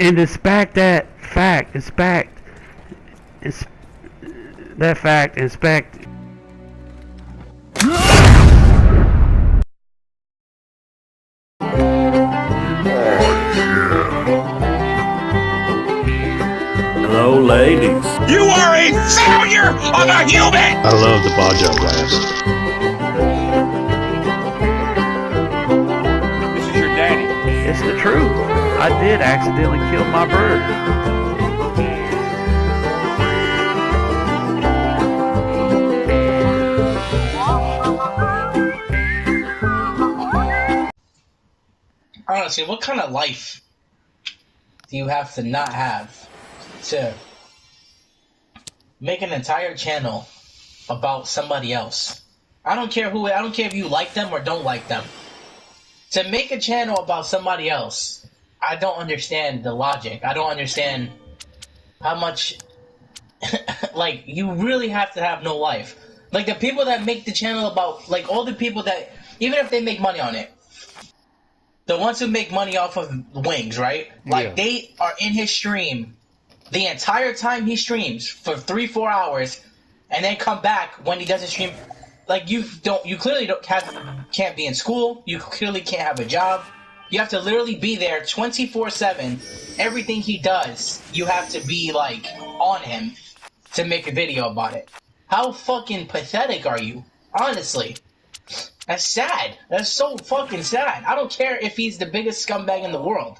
And inspect that fact. Inspect. That fact. Inspect. Hello, ladies. You are a failure of a human! I love the Baja Blast. This is your daddy. It's the truth. I did accidentally kill my bird. Honestly, what kind of life do you have to not have to make an entire channel about somebody else? I don't care if you like them or don't like them. To make a channel about somebody else, I don't understand the logic. I don't understand how much, like, you really have to have no life. Like, the people that make the channel about, like, all the people that, even if they make money on it, the ones who make money off of wings, right? Like, they are in his stream the entire time he streams for 3-4 hours, and then come back when he doesn't stream. Like, you clearly can't be in school. You clearly can't have a job. You have to literally be there 24/7. Everything he does, you have to be, like, on him to make a video about it. How fucking pathetic are you? Honestly. That's sad. That's so fucking sad. I don't care if he's the biggest scumbag in the world.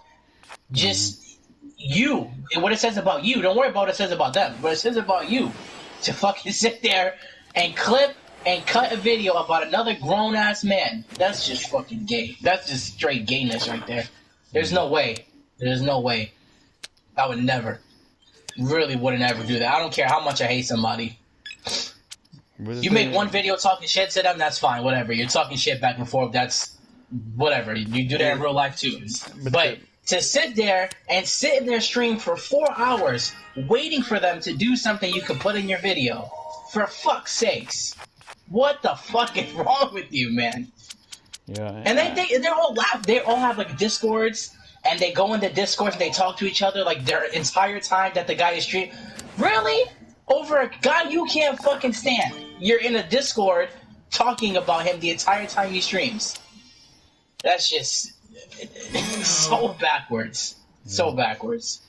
Just you. What it says about you. Don't worry about what it says about them. What it says about you. To fucking sit there and clip and cut a video about another grown-ass man. That's just fucking gay. That's just straight gayness right there. There's no way. There's no way. I would never. Really wouldn't ever do that. I don't care how much I hate somebody. You make one video talking shit to them, that's fine, whatever. You're talking shit back and forth, that's whatever. You do that in real life too. But to sit there and sit in their stream for 4 hours waiting for them to do something you could put in your video, for fuck's sakes. What the fuck is wrong with you, man? Yeah. And they're all laugh. They all have like Discords, and they go into Discords and they talk to each other like their entire time that the guy is streaming. Really? Over a guy you can't fucking stand. You're in a Discord talking about him the entire time he streams. That's just so backwards. So backwards.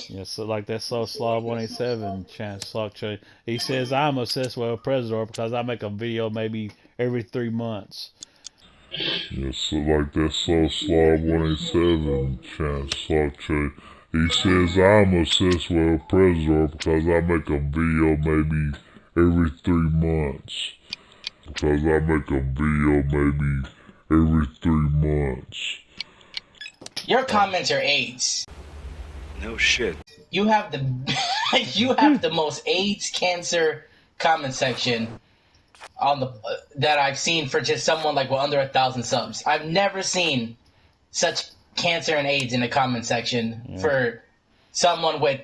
Yeah, so like that Lil Slob 187 chance Slob Trade. He says I'm obsessed with ELPRESADOR because I make a video maybe every 3 months. Yeah, so like that Lil Slob 187 chance Slob Trade. He says I'm obsessed with ELPRESADOR because I make a video maybe every 3 months. Because I make a video maybe every 3 months. Your comments are AIDS. No shit. You have the you have the most AIDS cancer comment section on the that I've seen for just someone like with under 1,000 subs. I've never seen such cancer and AIDS in the comment section for someone with,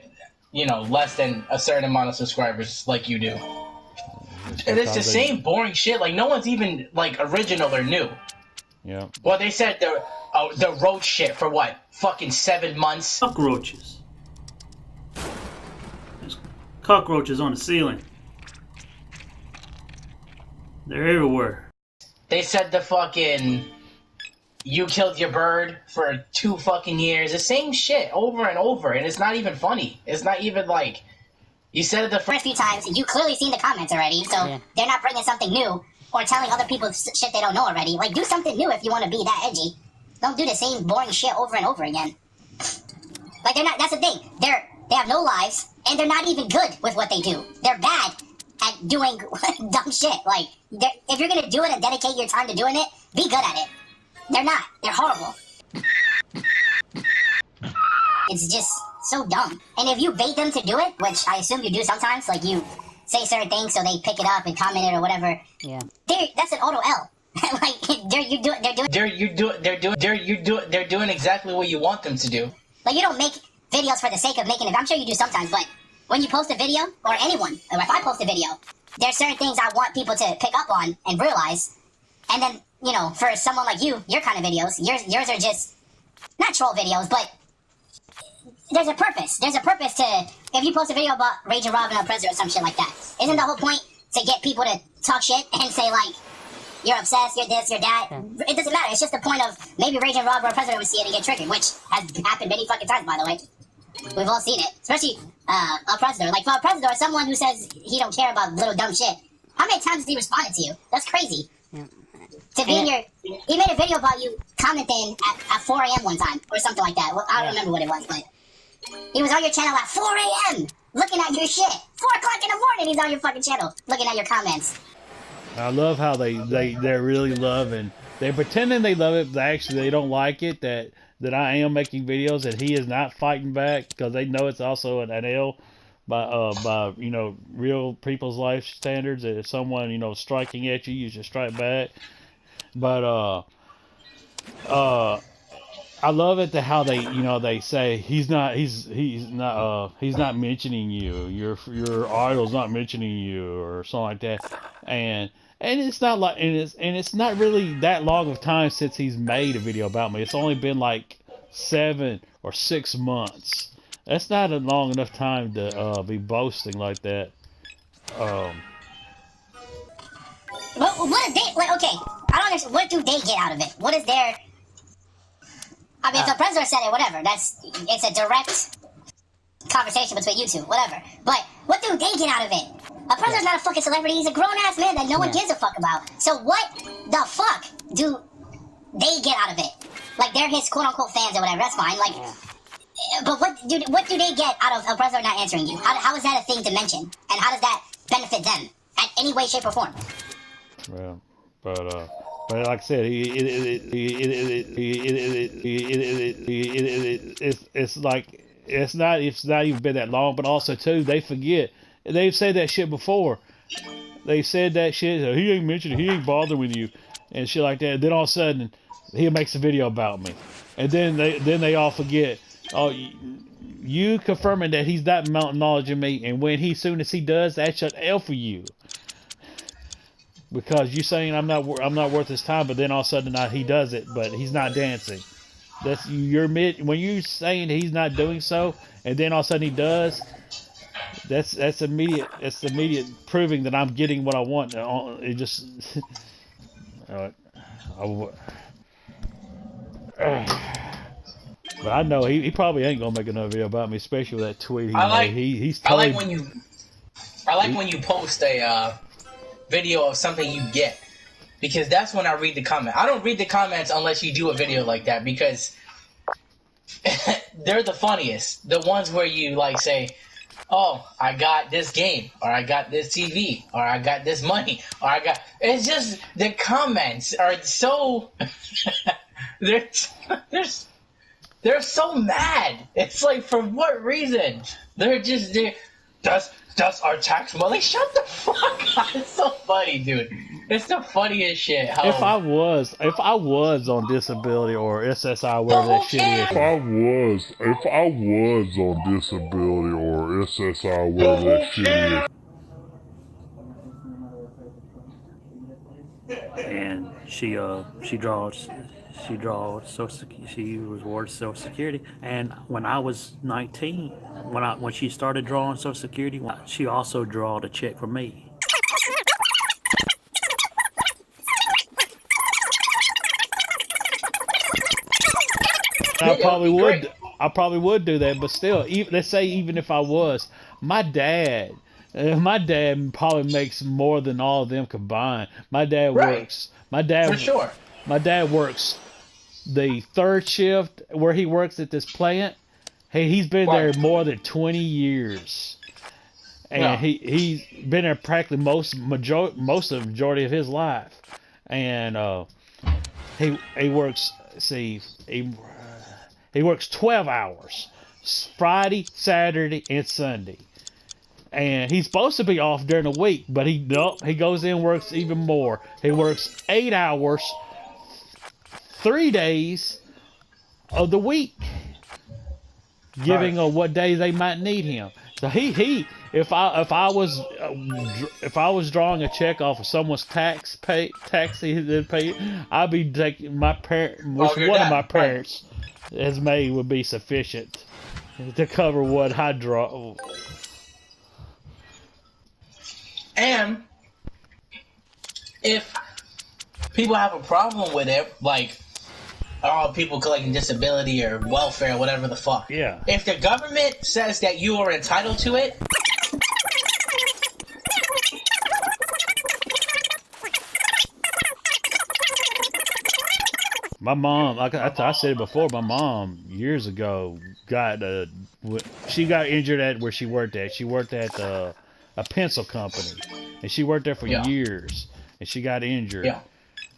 you know, less than a certain amount of subscribers like you do. And it's the same boring shit. Like, no one's even, like, original or new. Yeah. Well, they said the roach shit for what? Fucking 7 months? Cockroaches. There's cockroaches on the ceiling. They're everywhere. They said the fucking... You killed your bird for 2 fucking years. The same shit over and over, and it's not even funny. It's not even like... You said it the first few times, you clearly seen the comments already, so they're not bringing something new or telling other people shit they don't know already. Like, do something new if you want to be that edgy. Don't do the same boring shit over and over again. Like, they're not, that's the thing. They have no lives, and they're not even good with what they do. They're bad at doing dumb shit. Like, if you're gonna do it and dedicate your time to doing it, be good at it. They're not. They're horrible. It's just so dumb. And if you bait them to do it, which I assume you do sometimes, like you say certain things so they pick it up and comment it or whatever. Yeah. That's an auto L. Like they're doing exactly what you want them to do. Like, you don't make videos for the sake of making it. I'm sure you do sometimes, but when you post a video, or anyone, or if I post a video, there's certain things I want people to pick up on and realize. And then, you know, for someone like you, your kind of videos, yours are just not troll videos, but there's a purpose. There's a purpose to if you post a video about Raging Rob and ELPRESADOR or some shit like that. Isn't the whole point to get people to talk shit and say like you're obsessed, you're this, you're that? It doesn't matter. It's just the point of maybe Raging Rob or ELPRESADOR would see it and get triggered, which has happened many fucking times, by the way. We've all seen it, especially ELPRESADOR. Like for ELPRESADOR, someone who says he don't care about little dumb shit. How many times has he responded to you? That's crazy. To be in your, he made a video about you commenting at 4 a.m. one time or something like that. Well, I don't remember what it was, but he was on your channel at 4 a.m. looking at your shit. 4 o'clock in the morning, he's on your fucking channel looking at your comments. I love how they're really loving. They're pretending they love it, but actually they don't like it. That I am making videos and he is not fighting back because they know it's also an L by you know, real people's life standards. That if someone, you know, striking at you, you should strike back. But I love it how they, you know, they say he's not mentioning you. Your idol's not mentioning you or something like that. And it's not like it's not really that long of time since he's made a video about me. It's only been like 7 or 6 months. That's not a long enough time to be boasting like that. But what is they like? Okay, I don't understand. What do they get out of it? What is their? I mean, if ELPRESADOR said it, whatever. It's a direct conversation between you two, whatever. But what do they get out of it? ELPRESADOR's not a fucking celebrity. He's a grown-ass man that no one gives a fuck about. So what the fuck do they get out of it? Like, they're his quote-unquote fans or whatever. That's fine. Like, but what do they get out of ELPRESADOR not answering you? How is that a thing to mention? And how does that benefit them at any way, shape, or form? Well, but like I said, it's like it's not even been that long. But also too, they forget. They've said that shit before. They said that shit. He ain't mentioning. He ain't bothering with you, and shit like that. Then all of a sudden, he makes a video about me, and then they all forget. Oh, you confirming that he's not acknowledging me, and when soon as he does, that's an L for you. Because you saying I'm not worth his time, but then all of a sudden he does it, but he's not dancing. That's when you saying he's not doing so, and then all of a sudden he does. That's immediate. It's immediate proving that I'm getting what I want. It just. But I know he probably ain't gonna make another video about me, especially with that tweet he made. He's I like when you post a video of something you get, because that's when I read the comment. I don't read the comments unless you do a video like that, because they're the funniest. The ones where you like say, oh, I got this game, or I got this TV, or I got this money, or I got... It's just, the comments are so... they're so mad. It's like, for what reason? That's our tax money. Shut the fuck up. It's so funny, dude. It's the funniest shit. If I was on disability or SSI, whatever that shit is. If I was on disability or SSI, whatever that shit is. And she draws she was awarded Social Security. And when I was 19, when she started drawing Social Security, she also drawed a check for me. I probably would do that, but still, let's say even if I was, my dad probably makes more than all of them combined. My dad works. My dad for sure. My dad works the 3rd shift where he works at this plant. Hey, he's been there more than 20 years, and he's been there practically most of the majority of his life. And he works. See, he works 12 hours, Friday, Saturday, and Sunday. And he's supposed to be off during the week, but he goes in and works even more. He works 8 hours, 3 days of the week, giving what days they might need him. So if I was drawing a check off of someone's tax he did pay, I'd be taking my parent, which one of my parents has made would be sufficient to cover what I draw. And if people have a problem with it, like people collecting disability or welfare, or whatever the fuck. Yeah. If the government says that you are entitled to it, my mom, like I said it before, my mom years ago she got injured at where she worked at. She worked at a pencil company, and she worked there for years, and she got injured. Yeah.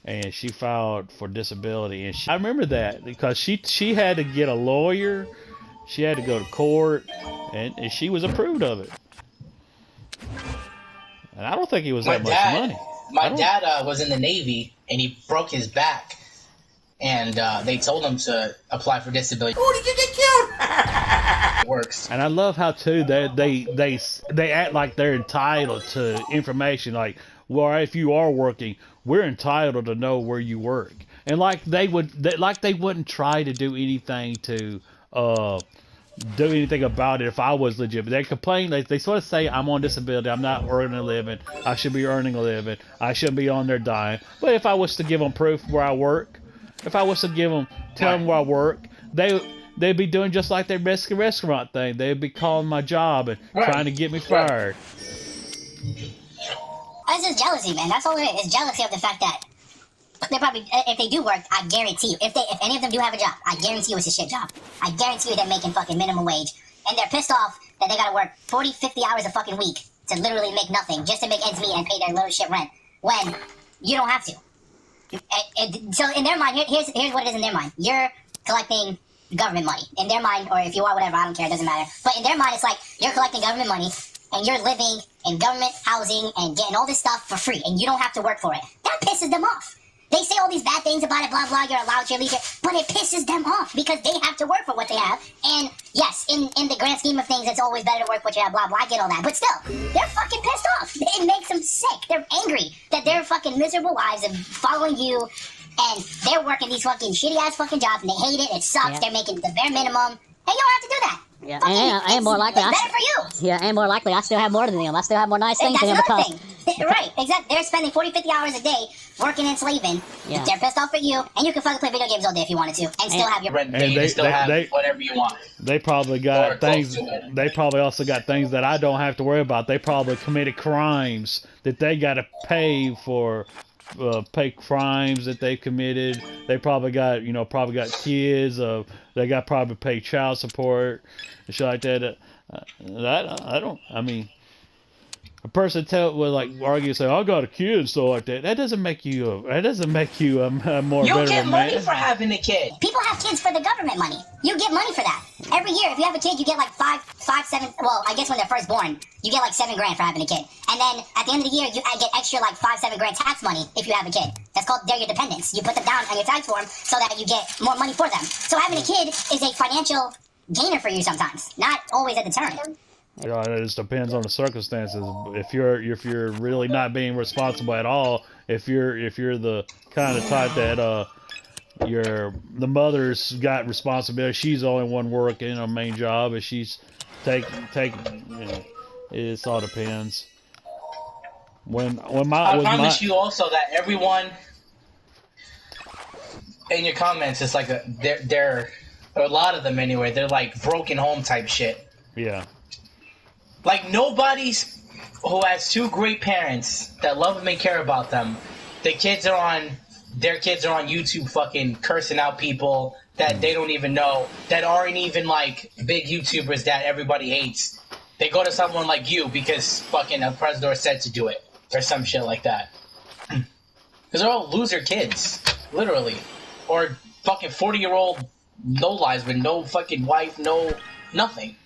And she filed for disability, and I remember that because she had to get a lawyer, she had to go to court, and she was approved of it. And I don't think it was that much money. My dad was in the Navy, and he broke his back, and they told him to apply for disability. Oh, did you get killed? It works. And I love how too they act like they're entitled to information, like, well, if you are working, we're entitled to know where you work, and like they wouldn't try to do anything to do anything about it if I was legit. They complain, they sort of say, I'm on disability, I'm not earning a living, I should be earning a living, I shouldn't be on their dime. But if I was to give them proof where I work, if I was to tell them where I work, they'd be doing just like their Mexican restaurant thing. They'd be calling my job and trying to get me fired. That's just jealousy, man. That's all it is. It's jealousy of the fact that they probably, if they do work, I guarantee you, if any of them do have a job, I guarantee you it's a shit job. I guarantee you they're making fucking minimum wage, and they're pissed off that they gotta work 40, 50 hours a fucking week to literally make nothing, just to make ends meet and pay their little shit rent, when you don't have to. So in their mind, here's what it is in their mind. You're collecting government money. In their mind, or if you are whatever, I don't care, it doesn't matter. But in their mind, it's like, you're collecting government money, and you're living in government housing and getting all this stuff for free, and you don't have to work for it. That pisses them off. They say all these bad things about it, blah, blah, you're allowed your leisure, but it pisses them off because they have to work for what they have. And yes, in the grand scheme of things, it's always better to work what you have, blah, blah, I get all that. But still, they're fucking pissed off. It makes them sick. They're angry that their fucking miserable lives of following you, and they're working these fucking shitty-ass fucking jobs, and they hate it, it sucks, they're making the bare minimum, and you don't have to do that. Yeah, fucking, and more likely, it's better for you. Yeah, and more likely, I still have more than them. I still have more nice things That's than them another because... thing. Right, exactly. They're spending 40, 50 hours a day working and slaving. Yeah. They're pissed off at you, and you can fucking play video games all day if you wanted to, and still have your rent paid, and still have whatever you want. They probably got things. They probably also got things that I don't have to worry about. They probably committed crimes that they got to pay for. Pay crimes that they committed. They probably got, kids. They got probably pay child support and shit like that. I mean, a person argue, say, I got a kid and stuff like that. That doesn't make you a more you better get man. money for having a kid. People have kids for the government money. You get money for that. Every year, if you have a kid, you get like $7, well, I guess when they're first born, you get like $7 grand for having a kid. And then at the end of the year, I get extra like $5-7 grand tax money if you have a kid. That's called, they're your dependents. You put them down on your tax form so that you get more money for them. So having a kid is a financial gainer for you sometimes, not always a deterrent. It just depends on the circumstances. If you're really not being responsible at all, if you're the kind of type that the mother's got responsibility, she's the only one working a main job, and she's taking it all depends. I promise you also that everyone in your comments is like they're a lot of them anyway. They're like broken home type shit. Yeah. Like, nobody's who has two great parents that love them and care about them. Their kids are on YouTube fucking cursing out people that they don't even know, that aren't even like big YouTubers that everybody hates. They go to someone like you because fucking ELPRESADOR said to do it or some shit like that. Because they're all loser kids, literally, or fucking 40-year-old no lives with no fucking wife, no nothing.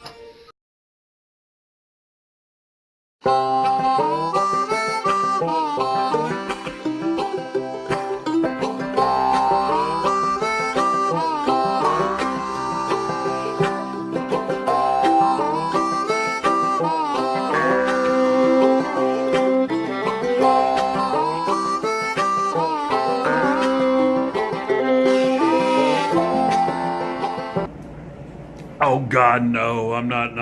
Oh God. I know I'm not